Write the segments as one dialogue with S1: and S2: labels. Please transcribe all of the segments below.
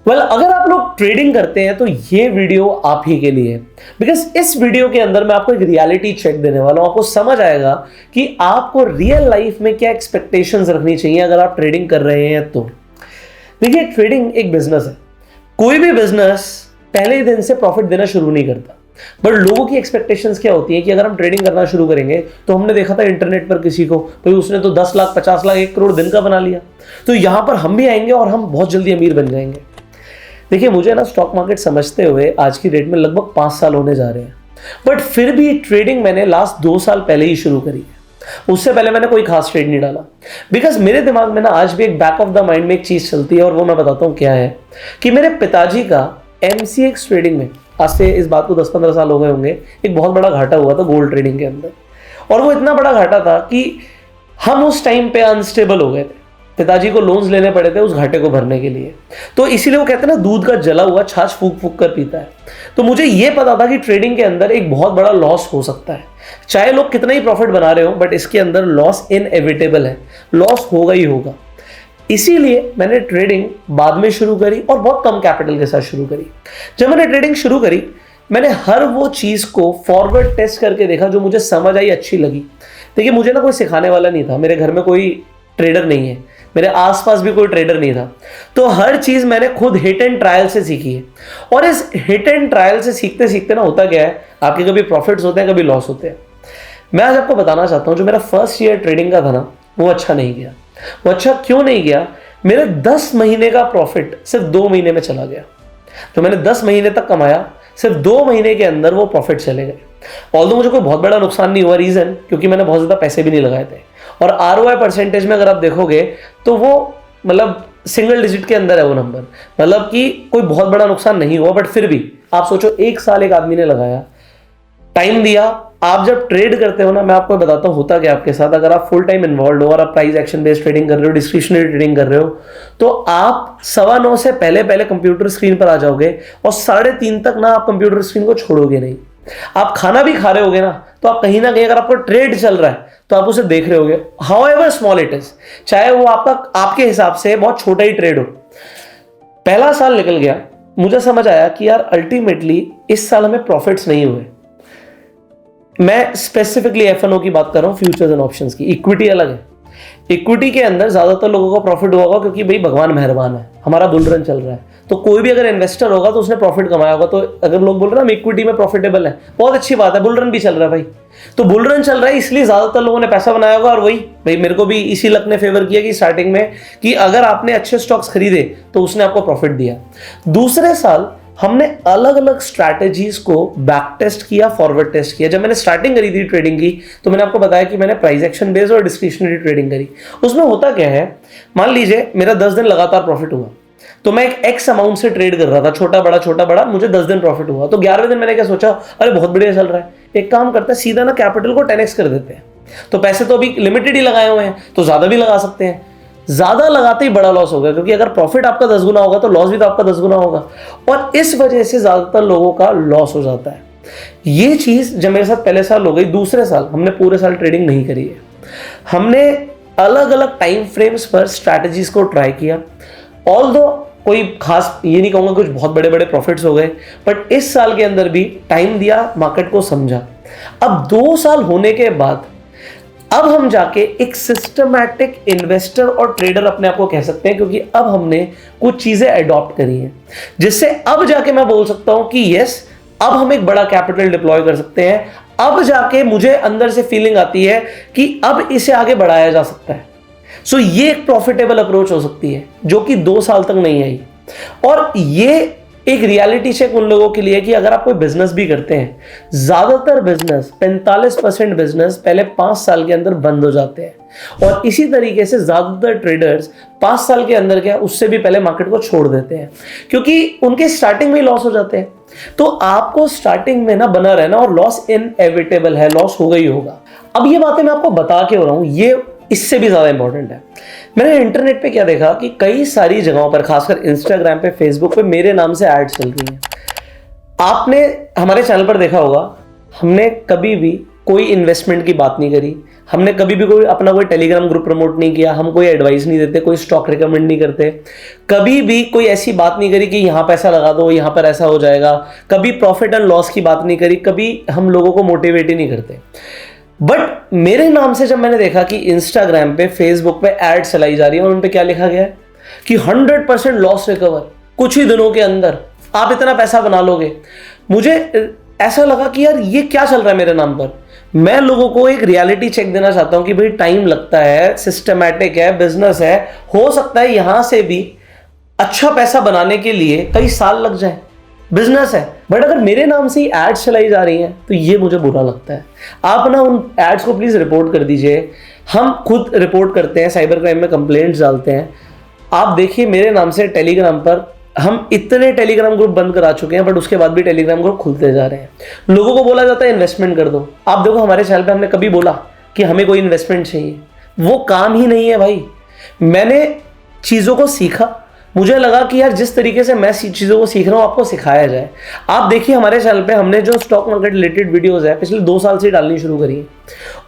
S1: अगर आप लोग ट्रेडिंग करते हैं तो ये वीडियो आप ही के लिए है, बिकॉज इस वीडियो के अंदर मैं आपको एक रियलिटी चेक देने वाला हूं। आपको समझ आएगा कि आपको रियल लाइफ में क्या एक्सपेक्टेशंस रखनी चाहिए अगर आप ट्रेडिंग कर रहे हैं तो। देखिए, ट्रेडिंग एक बिजनेस है। कोई भी बिजनेस पहले ही दिन से प्रॉफिट देना शुरू नहीं करता, बट लोगों की एक्सपेक्टेशंस क्या होती है कि अगर हम ट्रेडिंग करना शुरू करेंगे तो हमने देखा था इंटरनेट पर किसी को, भाई उसने तो 10 लाख 50 लाख 1 करोड़ दिन का बना लिया, तो यहां पर हम भी आएंगे और हम बहुत जल्दी अमीर बन जाएंगे। देखिए, मुझे ना स्टॉक मार्केट समझते हुए आज की डेट में लगभग 5 साल होने जा रहे हैं, बट फिर भी ट्रेडिंग मैंने लास्ट 2 साल पहले ही शुरू करी है। उससे पहले मैंने कोई खास ट्रेड नहीं डाला, बिकॉज मेरे दिमाग में ना आज भी एक बैक ऑफ द माइंड में एक चीज चलती है, और वो मैं बताता हूँ क्या है। कि मेरे पिताजी का एमसीएक्स ट्रेडिंग में, आज से इस बात को 10-15 साल हो गए होंगे, एक बहुत बड़ा घाटा हुआ था गोल्ड ट्रेडिंग के अंदर। और वो इतना बड़ा घाटा था कि हम उस टाइम पे अनस्टेबल हो गए थे, पिताजी को लोन्स लेने पड़े थे उस घाटे को भरने के लिए। तो इसीलिए वो कहते हैं ना, दूध का जला हुआ छाछ फूक फूक कर पीता है। तो मुझे ये पता था कि ट्रेडिंग के अंदर एक बहुत बड़ा लॉस हो सकता है, चाहे लोग कितना ही प्रॉफिट बना रहे हो, बट इसके अंदर लॉस इनएविटेबल है, लॉस होगा ही होगा। इसीलिए मैंने ट्रेडिंग बाद में शुरू करी और बहुत कम कैपिटल के साथ शुरू करी। जब मैंने ट्रेडिंग शुरू करी, मैंने हर वो चीज को फॉरवर्ड टेस्ट करके देखा जो मुझे समझ आई, अच्छी लगी। देखिए, मुझे ना कोई सिखाने वाला नहीं था, मेरे घर में कोई ट्रेडर नहीं है, मेरे आसपास भी कोई ट्रेडर नहीं था, तो हर चीज मैंने खुद हिट एंड ट्रायल से सीखी है। और इस हिट एंड ट्रायल से सीखते सीखते ना होता क्या है, आपके कभी प्रॉफिट्स होते हैं, कभी लॉस होते हैं। मैं आज आपको बताना चाहता हूं, जो मेरा फर्स्ट ईयर ट्रेडिंग का था ना, वो अच्छा नहीं गया। वो अच्छा क्यों नहीं गया? मेरे 10 महीने का प्रॉफिट सिर्फ 2 महीने में चला गया। जो मैंने 10 महीने तक कमाया, सिर्फ 2 महीने के अंदर वो प्रॉफिट चले गए। ऑल्दो मुझे कोई बहुत बड़ा नुकसान नहीं हुआ, रीजन क्योंकि मैंने बहुत ज्यादा पैसे भी नहीं लगाए थे। और आरओआई परसेंटेज में अगर आप देखोगे तो वो मतलब सिंगल डिजिट के अंदर है वो नंबर, मतलब कि कोई बहुत बड़ा नुकसान नहीं हुआ। बट फिर भी आप सोचो, 1 साल एक आदमी ने लगाया, टाइम दिया। आप जब ट्रेड करते हो ना, मैं आपको बताता हूँ होता क्या आपके साथ। अगर आप फुल टाइम इन्वॉल्व हो और आप प्राइस एक्शन बेस्ड ट्रेडिंग कर रहे हो, डिस्क्रिशनरी ट्रेडिंग कर रहे हो, तो आप 9:15 से पहले पहले कंप्यूटर स्क्रीन पर आ जाओगे और 3:30 तक ना आप कंप्यूटर स्क्रीन को छोड़ोगे नहीं। आप खाना भी खा रहे होगे ना, तो आप कहीं ना कहीं अगर आपका ट्रेड चल रहा है तो आप उसे देख रहे होगे, हाउएवर स्मॉल इट इज, चाहे वो आपके हिसाब से बहुत छोटा ही ट्रेड हो। पहला साल निकल गया, मुझे समझ आया कि यार अल्टीमेटली इस साल हमें प्रॉफिट्स नहीं हुए। मैं स्पेसिफिकली एफएनओ की बात कर रहा हूं, फ्यूचर्स एंड ऑप्शंस की। इक्विटी अलग है। इक्विटी के अंदर ज्यादातर लोगों का प्रॉफिट हुआ होगा क्योंकि भाई भगवान मेहरबान है, हमारा बुल रन चल रहा है, तो कोई भी अगर इन्वेस्टर होगा तो उसने प्रॉफिट कमाया होगा। तो अगर लोग बोल रहे हैं ना हम इक्विटी में प्रॉफिटेबल है, बहुत अच्छी बात है, बुल रन भी चल रहा है भाई। तो बुल रन चल रहा है इसलिए ज्यादातर लोगों ने पैसा बनाया होगा। और वही भाई, मेरे को भी इसी लक ने फेवर किया कि स्टार्टिंग में कि अगर आपने अच्छे स्टॉक्स खरीदे तो उसने आपको प्रॉफिट दिया। दूसरे साल हमने अलग अलग स्ट्रैटेजीज को बैक टेस्ट किया, फॉरवर्ड टेस्ट किया। जब मैंने स्टार्टिंग करी थी ट्रेडिंग की, तो मैंने आपको बताया कि मैंने प्राइस एक्शन बेस्ड और डिस्क्रिशनरी ट्रेडिंग करी। उसमें होता क्या है, मान लीजिए मेरा 10 दिन लगातार प्रॉफिट हुआ, तो मैं एक एक्स अमाउंट से ट्रेड कर रहा था, छोटा बड़ा, मुझे 10 दिन प्रॉफिट हुआ। तो 11वें दिन मैंने क्या सोचा, अरे बहुत बढ़िया चल रहा है, एक काम करते हैं, सीधा ना कैपिटल को 10x कर देते हैं। तो पैसे तो अभी लिमिटेड ही लगाए हुए हैं, तो ज्यादा भी लगा सकते हैं। ज्यादा लगाते ही बड़ा लॉस होगा, क्योंकि अगर प्रॉफिट आपका 10 गुना होगा तो लॉस भी तो आपका 10 गुना होगा, और इस वजह से ज्यादातर लोगों का लॉस हो जाता है। ये चीज जब मेरे साथ पहले साल हो गई, दूसरे साल हमने पूरे साल ट्रेडिंग नहीं करी है। हमने अलग अलग टाइम फ्रेम्स पर स्ट्रैटेजीज को ट्राई किया। ऑल्दो कोई खास ये नहीं कहूंगा कुछ बहुत बड़े बड़े प्रॉफिट्स हो गए, बट इस साल के अंदर भी टाइम दिया, मार्केट को समझा। अब 2 साल होने के बाद अब हम जाके एक सिस्टमैटिक इन्वेस्टर और ट्रेडर अपने आप को कह सकते हैं, क्योंकि अब हमने कुछ चीजें अडॉप्ट करी हैं, जिससे अब जाके मैं बोल सकता हूं कि यस, अब हम एक बड़ा कैपिटल डिप्लॉय कर सकते हैं। अब जाके मुझे अंदर से फीलिंग आती है कि अब इसे आगे बढ़ाया जा सकता है। सो ये एक प्रॉफिटेबल अप्रोच हो सकती है, जो कि 2 साल तक नहीं आई। और ये एक रियलिटी चेक उन लोगों के लिए कि अगर आप कोई बिजनेस भी करते हैं, ज्यादातर बिजनेस 45% बिजनेस पहले 5 साल के अंदर बंद हो जाते हैं। और इसी तरीके से ज्यादातर ट्रेडर्स 5 साल के अंदर क्या, उससे भी पहले मार्केट को छोड़ देते हैं, क्योंकि उनके स्टार्टिंग में ही लॉस हो जाते हैं। तो आपको स्टार्टिंग में ना बना रहना, और लॉस इनएविटेबल है, लॉस होगा ही होगा। अब ये बातें मैं आपको बता के हो रहा हूं, ये इससे भी ज्यादा इंपॉर्टेंट है। मैंने इंटरनेट पे क्या देखा कि कई सारी जगहों पर, खासकर इंस्टाग्राम पे, फेसबुक पे मेरे नाम से एड चल रही हैं। आपने हमारे चैनल पर देखा होगा, हमने कभी भी कोई इन्वेस्टमेंट की बात नहीं करी, हमने कभी भी कोई अपना कोई टेलीग्राम ग्रुप प्रमोट नहीं किया, हम कोई एडवाइस नहीं देते, कोई स्टॉक रिकमेंड नहीं करते, कभी भी कोई ऐसी बात नहीं करी कि यहाँ पैसा लगा दो, यहाँ पर ऐसा हो जाएगा, कभी प्रॉफिट एंड लॉस की बात नहीं करी, कभी हम लोगों को मोटिवेट ही नहीं करते। बट मेरे नाम से जब मैंने देखा कि इंस्टाग्राम पे, फेसबुक पे एड चलाई जा रही है और उन पे क्या लिखा गया है कि 100% लॉस रिकवर, कुछ ही दिनों के अंदर आप इतना पैसा बना लोगे, मुझे ऐसा लगा कि यार ये क्या चल रहा है मेरे नाम पर। मैं लोगों को एक रियलिटी चेक देना चाहता हूं कि भाई टाइम लगता है, सिस्टमैटिक है, बिजनेस है, हो सकता है यहां से भी अच्छा पैसा बनाने के लिए कई साल लग जाए, बिजनेस है। बट अगर मेरे नाम से ही एड्स चलाई जा रही हैं तो ये मुझे बुरा लगता है। आप ना उन एड्स को प्लीज रिपोर्ट कर दीजिए, हम खुद रिपोर्ट करते हैं, साइबर क्राइम में कंप्लेंट्स डालते हैं। आप देखिए मेरे नाम से टेलीग्राम पर हम इतने टेलीग्राम ग्रुप बंद करा चुके हैं, बट उसके बाद भी टेलीग्राम ग्रुप खुलते जा रहे हैं। लोगों को बोला जाता है इन्वेस्टमेंट कर दो। आप देखो हमारे चैनल पे हमने कभी बोला कि हमें कोई इन्वेस्टमेंट चाहिए, वो काम ही नहीं है भाई। मैंने चीज़ों को सीखा, मुझे लगा कि यार जिस तरीके से मैं चीज़ों को सीख रहा हूँ आपको सिखाया जाए। आप देखिए हमारे चैनल पे हमने जो स्टॉक मार्केट रिलेटेड वीडियोस है पिछले 2 साल से डालनी शुरू करी है,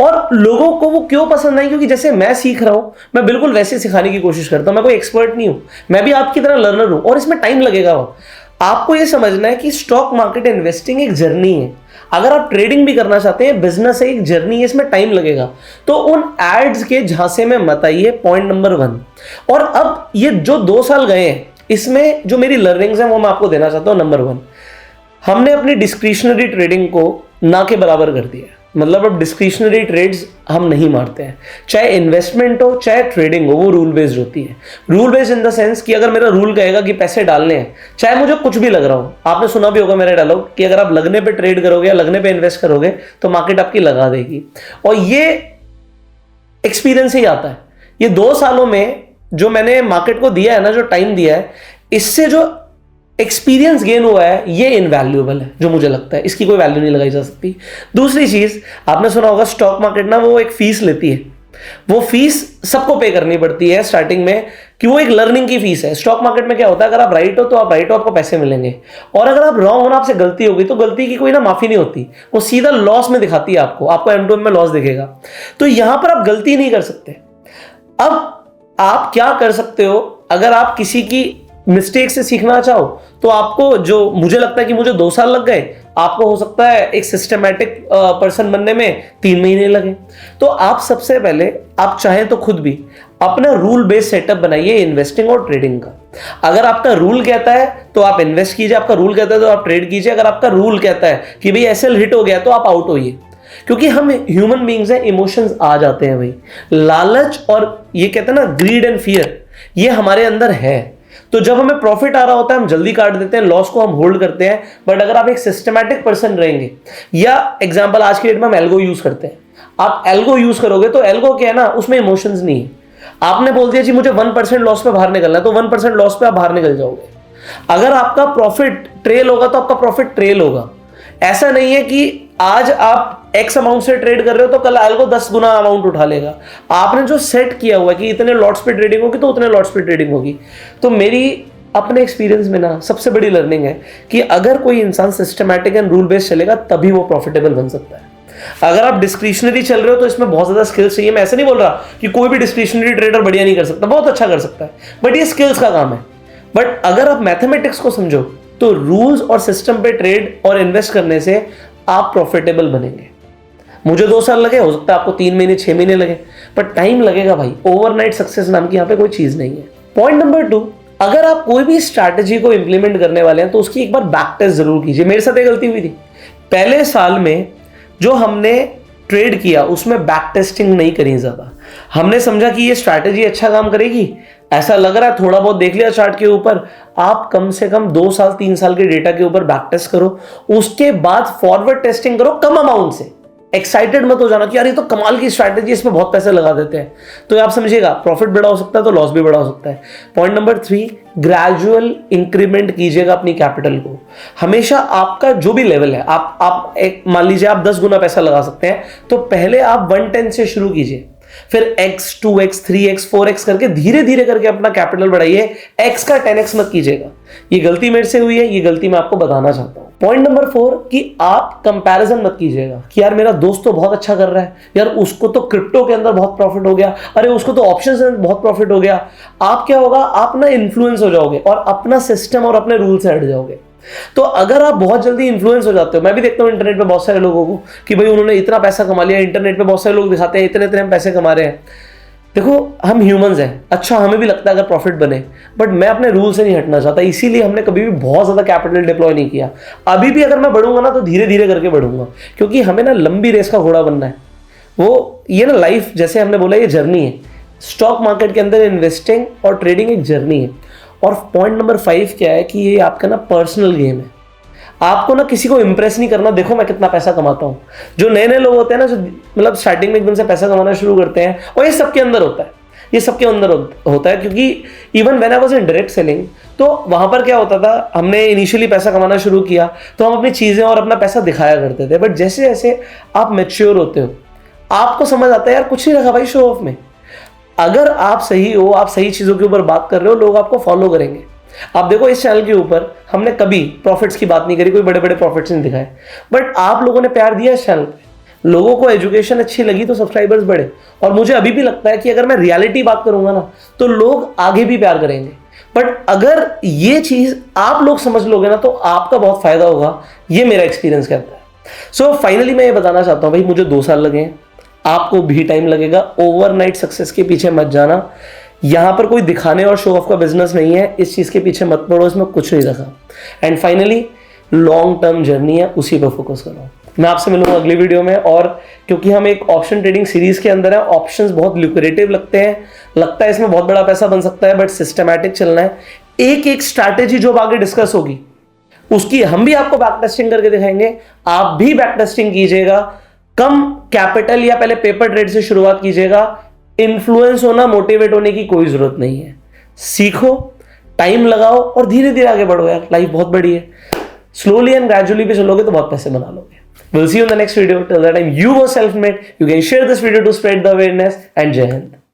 S1: और लोगों को वो क्यों पसंद आई, क्योंकि जैसे मैं सीख रहा हूँ मैं बिल्कुल वैसे सिखाने की कोशिश करता हूँ। मैं कोई एक्सपर्ट नहीं हूँ, मैं भी आपकी तरह लर्नर हूँ, और इसमें टाइम लगेगा। आपको ये समझना है कि स्टॉक मार्केट इन्वेस्टिंग एक जर्नी है। अगर आप ट्रेडिंग भी करना चाहते हैं, बिजनेस है, एक जर्नी है, इसमें टाइम लगेगा। तो उन एड्स के झांसे में मत आइए, पॉइंट नंबर 1। और अब ये जो 2 साल गए हैं, इसमें जो मेरी लर्निंग्स हैं वो मैं आपको देना चाहता हूं। नंबर 1, हमने अपनी डिस्क्रिशनरी ट्रेडिंग को ना के बराबर कर दिया। मतलब अब डिस्क्रिशनरी ट्रेड्स हम नहीं मारते हैं, चाहे इन्वेस्टमेंट हो चाहे ट्रेडिंग हो, वो रूल बेस्ड होती है। Rule based in the sense कि अगर मेरा रूल कहेगा कि पैसे डालने हैं, चाहे मुझे कुछ भी लग रहा हो। आपने सुना भी होगा मेरा डायलॉग कि अगर आप लगने पे ट्रेड करोगे या लगने पे इन्वेस्ट करोगे तो मार्केट आपकी लगा देगी। और ये एक्सपीरियंस ही आता है। ये 2 सालों में जो मैंने मार्केट को दिया है ना, जो टाइम दिया है, इससे जो एक्सपीरियंस गेन हुआ है ये इनवैल्यूएबल है, जो मुझे लगता है इसकी कोई वैल्यू नहीं लगाई जा सकती। दूसरी चीज, आपने सुना होगा स्टॉक मार्केट ना वो एक फीस लेती है। वो फीस सबको पे करनी पड़ती है स्टार्टिंग में, कि वो एक लर्निंग की फीस है। स्टॉक मार्केट में क्या होता है, अगर आप राइट हो तो आप राइट हो, आपको पैसे मिलेंगे, और अगर आप रॉन्ग हो ना, आपसे गलती हो गई तो गलती की कोई ना माफी नहीं होती, वो सीधा लॉस में दिखाती है आपको M2M में लॉस दिखेगा। तो यहां पर आप गलती नहीं कर सकते। अब आप क्या कर सकते हो, अगर आप किसी की मिस्टेक से सीखना चाहो तो आपको, जो मुझे लगता है कि मुझे 2 साल लग गए, आपको हो सकता है एक सिस्टमैटिक पर्सन बनने में 3 महीने लगे। तो आप सबसे पहले, आप चाहें तो खुद भी अपना रूल बेस्ड सेटअप बनाइए इन्वेस्टिंग और ट्रेडिंग का। अगर आपका रूल कहता है तो आप इन्वेस्ट कीजिए, आपका रूल कहता है तो आप ट्रेड कीजिए। अगर आपका रूल कहता है कि भाई एसएल हिट हो गया तो आप आउट होइए, क्योंकि हम ह्यूमन बीइंग्स हैं, इमोशंस आ जाते हैं भाई। लालच और ये कहते हैं ना ग्रीड एंड फियर, ये हमारे अंदर है। तो जब हमें प्रॉफिट आ रहा होता है हम जल्दी काट देते हैं, लॉस को हम होल्ड करते हैं। बट अगर आप एक सिस्टमैटिक पर्सन रहेंगे, या एग्जांपल आज की डेट में हम एल्गो यूज करते हैं, आप एल्गो यूज करोगे तो एल्गो क्या है ना, उसमें इमोशंस नहीं है। आपने बोल दिया जी मुझे 1% लॉस पे बाहर निकलना है, तो 1% लॉस पे आप बाहर निकल जाओगे। अगर आपका प्रॉफिट ट्रेल होगा तो आपका प्रॉफिट ट्रेल होगा। ऐसा नहीं है कि आज आप एक्स अमाउंट से ट्रेड कर रहे हो तो कल एल्गो 10 गुना अमाउंट उठा लेगा। आपने जो सेट किया हुआ है कि इतने लॉट्स पे ट्रेडिंग होगी तो उतने लॉट्स पे ट्रेडिंग होगी। तो मेरी अपने एक्सपीरियंस में ना सबसे बड़ी लर्निंग है कि अगर कोई इंसान सिस्टमैटिक एंड रूल बेस्ड चलेगा तभी वो प्रॉफिटेबल बन सकता है। अगर आप डिस्क्रिशनरी चल रहे हो तो इसमें बहुत ज्यादा स्किल्स चाहिए। मैं ऐसा नहीं बोल रहा कि कोई भी डिस्क्रिशनरी ट्रेडर बढ़िया नहीं कर सकता, बहुत अच्छा कर सकता है, बट ये स्किल्स का काम है। बट अगर आप मैथमेटिक्स को समझो तो रूल्स और सिस्टम पे ट्रेड और इन्वेस्ट करने से आप प्रॉफिटेबल बनेंगे। मुझे 2 साल लगे, हो सकता है आपको 3 महीने 6 महीने लगे, पर टाइम लगेगा भाई। ओवरनाइट सक्सेस नाम की यहाँ पे कोई चीज नहीं है। पॉइंट नंबर 2, अगर आप कोई भी स्ट्रैटेजी को इंप्लीमेंट करने वाले हैं तो उसकी एक बार बैक टेस्ट जरूर कीजिए। मेरे साथ एक गलती हुई थी, पहले साल में जो हमने ट्रेड किया उसमें बैक टेस्टिंग नहीं करी ज्यादा। हमने समझा कि ये स्ट्रैटेजी अच्छा काम करेगी, ऐसा लग रहा है, थोड़ा बहुत देख लिया चार्ट के ऊपर। आप कम से कम 2 साल 3 साल के डेटा के ऊपर बैक टेस्ट करो, उसके बाद फॉरवर्ड टेस्टिंग करो कम अमाउंट से। एक्साइटेड मत हो जाना कि यार ये तो कमाल की स्ट्रैटेजी, इसमें बहुत पैसे लगा देते हैं। तो आप समझिएगा प्रॉफिट बड़ा हो सकता है तो लॉस भी बड़ा हो सकता है। पॉइंट नंबर 3, ग्रेजुअल इंक्रीमेंट कीजिएगा अपनी कैपिटल को। हमेशा आपका जो भी लेवल है, आप एक मान लीजिए आप 10 गुना पैसा लगा सकते हैं, तो पहले आप 110 से शुरू कीजिए। फिर x 2x 3x 4x करके धीरे धीरे करके अपना कैपिटल बढ़ाइए, x का 10x मत कीजिएगा। ये गलती मेरे से हुई है, ये गलती मैं आपको बताना चाहता हूं। पॉइंट नंबर 4 कि आप कंपैरिजन मत कीजिएगा कि यार मेरा दोस्त तो बहुत अच्छा कर रहा है, यार उसको तो क्रिप्टो के अंदर बहुत प्रॉफिट हो गया, अरे उसको तो ऑप्शंस में बहुत प्रॉफिट हो गया। आप क्या होगा, आप ना इन्फ्लुएंस हो जाओगे और अपना सिस्टम और अपने रूल से हट जाओगे। तो अगर आप बहुत जल्दी इन्फ्लुएंस हो जाते हो, मैं भी देखता हूं इंटरनेट पे बहुत सारे लोगों को कि भाई उन्होंने इतना पैसा कमा लिया, इंटरनेट पे बहुत सारे लोग दिखाते हैं इतने इतने हम पैसे कमा रहे हैं। देखो हम ह्यूमंस हैं, अच्छा हमें भी लगता है अगर प्रॉफिट बने, बट मैं अपने रूल से नहीं हटना चाहता, इसीलिए हमने कभी भी बहुत ज्यादा कैपिटल डिप्लॉय नहीं किया। अभी भी अगर मैं बढ़ूंगा ना तो धीरे धीरे करके बढ़ूंगा, क्योंकि हमें ना लंबी रेस का घोड़ा बनना है। वो ये ना लाइफ, जैसे हमने बोला, ये जर्नी है। स्टॉक मार्केट के अंदर इन्वेस्टिंग और ट्रेडिंग एक जर्नी है। और पॉइंट नंबर 5 क्या है कि ये आपका ना पर्सनल गेम है। आपको ना किसी को इंप्रेस नहीं करना, देखो मैं कितना पैसा कमाता हूं। जो नए नए लोग होते हैं ना, जो मतलब स्टार्टिंग में एकदम से पैसा कमाना शुरू करते हैं, और ये सबके अंदर होता है, ये सबके अंदर होता है। क्योंकि even when I was in direct selling, तो वहां पर क्या होता था, हमने इनिशियली पैसा कमाना शुरू किया तो हम अपनी चीजें और अपना पैसा दिखाया करते थे। बट जैसे जैसे आप मैच्योर होते हो, आपको समझ आता है यार कुछ नहीं रखा भाई शो ऑफ में। अगर आप सही हो, आप सही चीजों के ऊपर बात कर रहे हो, लोग आपको फॉलो करेंगे। आप देखो इस चैनल के ऊपर हमने कभी प्रॉफिट्स की बात नहीं करी, कोई बड़े बड़े प्रॉफिट्स नहीं दिखाए, बट आप लोगों ने प्यार दिया इस चैनल पे, लोगों को एजुकेशन अच्छी लगी तो सब्सक्राइबर्स बढ़े। और मुझे अभी भी लगता है कि अगर मैं रियलिटी बात करूंगा ना तो लोग आगे भी प्यार करेंगे। बट अगर ये चीज आप लोग समझ लोगे ना तो आपका बहुत फायदा होगा, ये मेरा एक्सपीरियंस कहता है। सो फाइनली मैं ये बताना चाहता हूं भाई, मुझे 2 साल लगे हैं, आपको भी टाइम लगेगा। ओवरनाइट सक्सेस के पीछे मत जाना। यहां पर कोई दिखाने और शो ऑफ का बिजनेस नहीं है, इस चीज के पीछे मत पड़ो, इसमें कुछ नहीं रखा। And finally long term journey है, उसी पर फोकस करो। मैं आपसे मिलूंगा अगली वीडियो में। और क्योंकि हम एक ऑप्शन ट्रेडिंग सीरीज के अंदर है, ऑप्शंस बहुत ल्यूक्रेटिव लगते हैं, लगता है इसमें बहुत बड़ा पैसा बन सकता है, बट सिस्टमैटिक चलना है। एक एक स्ट्रैटेजी जो आगे डिस्कस होगी उसकी हम भी आपको बैक टेस्टिंग करके दिखाएंगे, आप भी बैक टेस्टिंग कीजिएगा। कम कैपिटल या पहले पेपर ट्रेड से शुरुआत कीजिएगा। इन्फ्लुएंस होना, मोटिवेट होने की कोई जरूरत नहीं है। सीखो, टाइम लगाओ और धीरे धीरे आगे बढ़ो यार, लाइफ बहुत बड़ी है। स्लोली एंड ग्रेजुअली भी चलोगे तो बहुत पैसे बना लोगे। We'll see you in the next video. Till that time, you go self-made. You can share this video to spread the awareness, and Jai Hind.